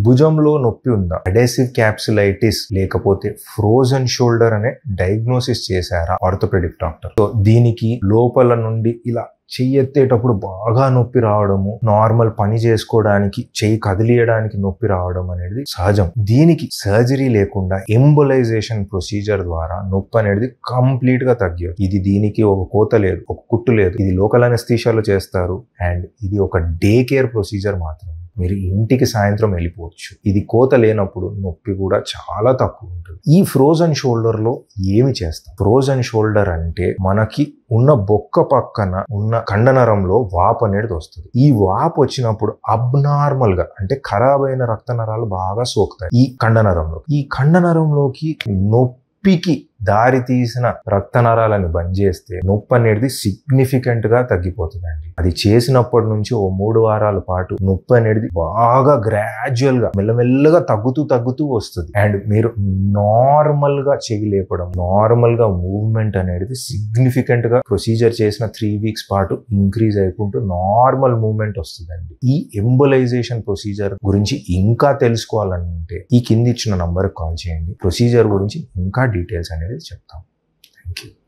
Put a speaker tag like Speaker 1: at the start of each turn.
Speaker 1: భుజంలో నొప్పి ఉందా, adhesive capsulitis లేకపోతే ఫ్రోజన్ షోల్డర్ అనే డయాగ్నోసిస్ చేశారా ఆర్థోపెడిక్ డాక్టర్. సో దీనికి లోపల నుండి ఇలా చెయ్యి ఎత్తేటప్పుడు బాగా నొప్పి రావడము, నార్మల్ పని చేసుకోవడానికి చెయ్యి కదిలియడానికి నొప్పి రావడం అనేది సహజం. దీనికి సర్జరీ లేకుండా ఎంబోలైజేషన్ ప్రొసీజర్ ద్వారా నొప్పి అనేది కంప్లీట్ గా తగ్గదు. ఇది దీనికి ఒక కోత లేదు, ఒక కుట్టు లేదు. ఇది లోకల్ అనెస్థీషియాలో చేస్తారు అండ్ ఇది ఒక డే కేర్ ప్రొసీజర్ మాత్రమే. మీరు ఇంటికి సాయంత్రం వెళ్ళిపోవచ్చు. ఇది కోత లేనప్పుడు నొప్పి కూడా చాలా తక్కువ ఉంటుంది. ఈ ఫ్రోజన్ షోల్డర్ లో ఏమి చేస్తాం? ఫ్రోజన్ షోల్డర్ అంటే మనకి ఉన్న బొక్క పక్కన ఉన్న కండనరంలో వాపు అనేది వస్తుంది. ఈ వాపు వచ్చినప్పుడు అబ్నార్మల్ గా అంటే ఖరాబ్ అయిన రక్త నరాలు బాగా సోకుతాయి ఈ కండనరంలో. ఈ కండనరంలోకి నొప్పికి దారి తీసిన రక్త నరాలను బంద్ చేస్తే నొప్పి అనేది సిగ్నిఫికెంట్ గా తగ్గిపోతుందండి. అది చేసినప్పటి నుంచి ఓ 3 వారాల పాటు నొప్పి అనేది బాగా గ్రాడ్యువల్ గా మెల్లమెల్లగా తగ్గుతూ వస్తుంది. అండ్ మీరు నార్మల్ గా చేయలేపడం, నార్మల్ గా మూవ్మెంట్ అనేది సిగ్నిఫికెంట్ గా ప్రొసీజర్ చేసిన 3 వీక్స్ పాటు ఇంక్రీజ్ అయిపోతూ నార్మల్ మూవ్మెంట్ వస్తుందండి. ఈ ఎంబోలైజేషన్ ప్రొసీజర్ గురించి ఇంకా తెలుసుకోవాలంటే ఈ కింది ఇచ్చిన నంబర్ కాల్ చేయండి. ప్రొసీజర్ గురించి ఇంకా డీటెయిల్స్ అనేది చెప్తాం. Thank you.